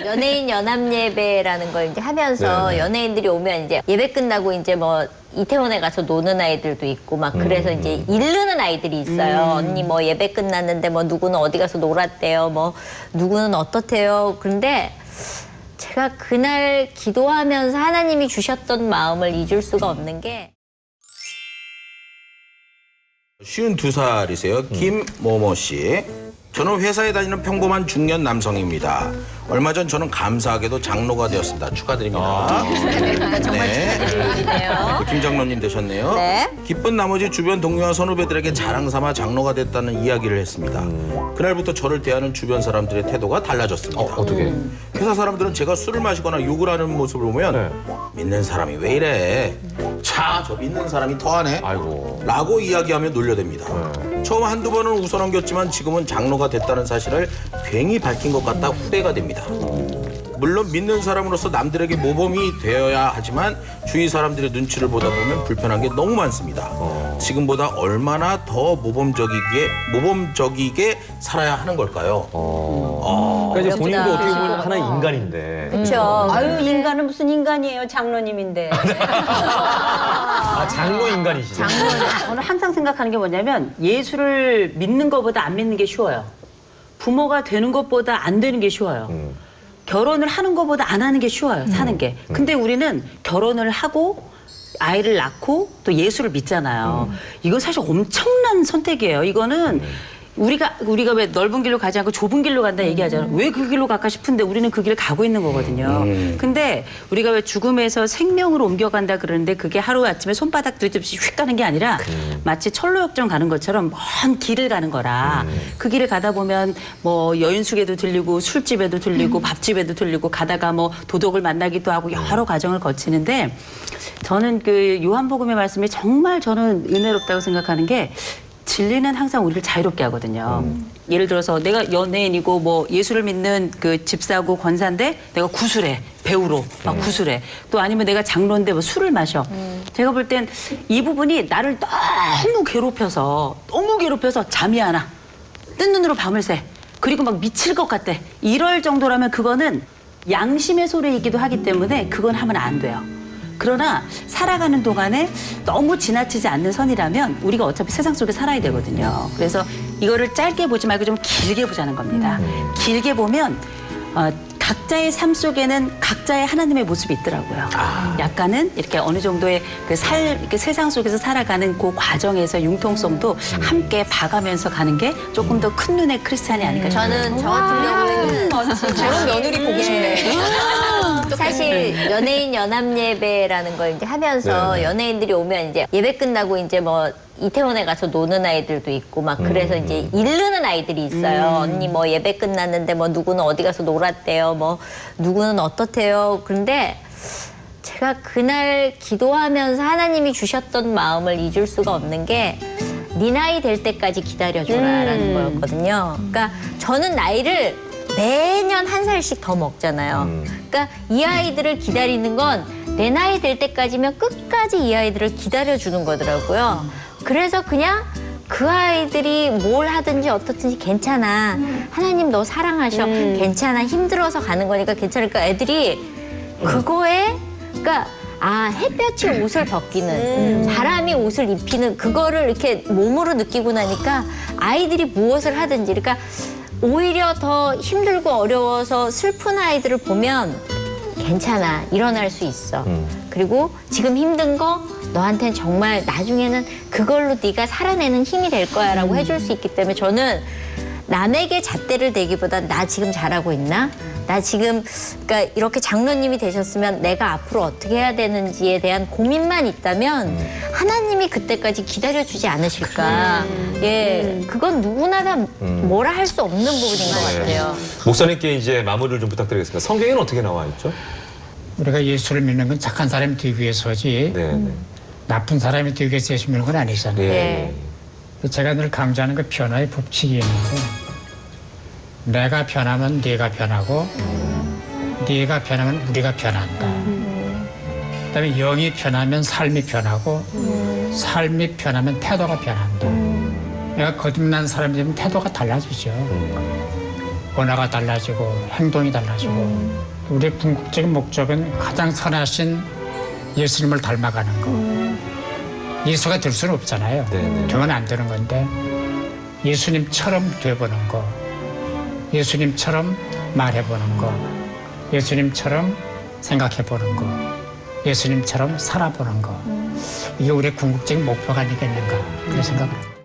연예인 연합 예배라는 걸 이제 하면서 네네. 연예인들이 오면 이제 예배 끝나고 이제 뭐 이태원에 가서 노는 아이들도 있고 막 그래서 이제 이르는 아이들이 있어요. 언니 뭐 예배 끝났는데 뭐 누구는 어디 가서 놀았대요. 뭐 누구는 어떻대요. 그런데 제가 그날 기도하면서 하나님이 주셨던 마음을 잊을 수가 없는 게 52살이세요. 김모모 씨. 저는 회사에 다니는 평범한 중년 남성입니다. 얼마 전 저는 감사하게도 장로가 되었습니다. 축하드립니다. 정말 축하드릴 일이네요. 김 장로님 되셨네요. 네. 기쁜 나머지 주변 동료와 선후배들에게 자랑 삼아 장로가 됐다는 이야기를 했습니다. 그날부터 저를 대하는 주변 사람들의 태도가 달라졌습니다. 어떻게? 회사 사람들은 제가 술을 마시거나 욕을 하는 모습을 보면 믿는 사람이 왜 이래? 차, 저 믿는 사람이 더하네? 아이고. 라고 이야기하며 놀려댑니다. 처음 한두 번은 웃어넘겼지만 지금은 장로가 됐다는 사실을 괜히 밝힌 것 같다 후회가 됩니다. 물론 믿는 사람으로서 남들에게 모범이 되어야 하지만 주위 사람들의 눈치를 보다 보면 불편한 게 너무 많습니다. 지금보다 얼마나 더 모범적이게 살아야 하는 걸까요? 그러니까 이제 본인도 어렵다. 어떻게 보면 하나의 인간인데. 그렇죠. 아유, 인간은 무슨 인간이에요, 장로님인데. 아, 장로 인간이시죠? 저는 항상 생각하는 게 뭐냐면 예수를 믿는 것보다 안 믿는 게 쉬워요. 부모가 되는 것보다 안 되는 게 쉬워요. 결혼을 하는 것보다 안 하는 게 쉬워요, 사는 게. 근데 우리는 결혼을 하고 아이를 낳고 또 예수를 믿잖아요. 이건 사실 엄청난 선택이에요. 이거는 우리가 왜 넓은 길로 가지 않고 좁은 길로 간다 얘기하잖아요. 왜 그 길로 갈까 싶은데 우리는 그 길을 가고 있는 거거든요. 근데 우리가 왜 죽음에서 생명으로 옮겨간다 그러는데 그게 하루아침에 손바닥 뒤집듯이 휙 가는 게 아니라 마치 철로역전 가는 것처럼 먼 길을 가는 거라. 그 길을 가다 보면 뭐 여인숙에도 들리고 술집에도 들리고 밥집에도 들리고 가다가 뭐 도덕을 만나기도 하고 여러 과정을 거치는데 저는 그 요한복음의 말씀이 정말 저는 은혜롭다고 생각하는 게 진리는 항상 우리를 자유롭게 하거든요. 예를 들어서 내가 연예인이고 뭐 예수를 믿는 그 집사고 권사인데 내가 구술해. 배우로 막 구술해. 또 아니면 내가 장로인데 뭐 술을 마셔. 제가 볼 땐 이 부분이 나를 너무 괴롭혀서 잠이 안 와. 뜬 눈으로 밤을 새. 그리고 막 미칠 것 같대. 이럴 정도라면 그거는 양심의 소리이기도 하기 때문에 그건 하면 안 돼요. 그러나 살아가는 동안에 너무 지나치지 않는 선이라면 우리가 어차피 세상 속에 살아야 되거든요. 그래서 이거를 짧게 보지 말고 좀 길게 보자는 겁니다. 길게 보면 각자의 삶 속에는 각자의 하나님의 모습이 있더라고요. 약간은 이렇게 어느 정도의 이렇게 세상 속에서 살아가는 그 과정에서 융통성도 함께 봐가면서 가는 게 조금 더 큰 눈의 크리스찬이 아닐까 싶어요. 저는 저 같은 경우에는 저런 며느리 보고 싶네. 사실 연예인 연합 예배라는 걸 이제 하면서 네네. 연예인들이 오면 이제 예배 끝나고 이제 뭐 이태원에 가서 노는 아이들도 있고 막 그래서 이제 이르는 아이들이 있어요. 언니 뭐 예배 끝났는데 뭐 누구는 어디 가서 놀았대요. 뭐 누구는 어떻대요. 그런데 제가 그날 기도하면서 하나님이 주셨던 마음을 잊을 수가 없는 게 네 나이 될 때까지 기다려줘라라는 거였거든요. 그러니까 저는 나이를 매년 한 살씩 더 먹잖아요. 그러니까 이 아이들을 기다리는 건 내 나이 될 때까지면 끝까지 이 아이들을 기다려주는 거더라고요. 그래서 그냥 그 아이들이 뭘 하든지 어떻든지 괜찮아. 하나님 너 사랑하셔. 괜찮아. 힘들어서 가는 거니까 괜찮으니까 애들이 그거에 그러니까 햇볕이 옷을 벗기는 바람이 옷을 입히는 그거를 이렇게 몸으로 느끼고 나니까 아이들이 무엇을 하든지 그러니까 오히려 더 힘들고 어려워서 슬픈 아이들을 보면 괜찮아. 일어날 수 있어. 그리고 지금 힘든 거 너한테는 정말 나중에는 그걸로 네가 살아내는 힘이 될 거야 라고 해줄 수 있기 때문에 저는 남에게 잣대를 대기보다 나 지금 잘하고 있나? 나 지금 그러니까 이렇게 장로님이 되셨으면 내가 앞으로 어떻게 해야 되는지에 대한 고민만 있다면 하나님이 그때까지 기다려주지 않으실까. 예, 그건 누구나 다 뭐라 할 수 없는 부분인 것 같아요. 목사님께 이제 마무리를 좀 부탁드리겠습니다. 성경에는 어떻게 나와 있죠? 우리가 예수를 믿는 건 착한 사람이 되기 위해서지 네. 나쁜 사람이 되기 위해서 예수 믿는 건 아니잖아요. 네. 제가 늘 강조하는 그 변화의 법칙이 있는데 내가 변하면 네가 변하고 네가 변하면 우리가 변한다. 그다음에 영이 변하면 삶이 변하고 삶이 변하면 태도가 변한다. 내가 거듭난 사람이 되면 태도가 달라지죠. 언어가 달라지고 행동이 달라지고 우리의 궁극적인 목적은 가장 선하신 예수님을 닮아가는 거. 예수가 될 수는 없잖아요. 네네. 되면 안 되는 건데 예수님처럼 돼보는 거. 예수님처럼 말해보는 거. 예수님처럼 생각해보는 거. 예수님처럼 살아보는 거. 이게 우리의 궁극적인 목표가 아니겠는가 그런 생각을 합니다.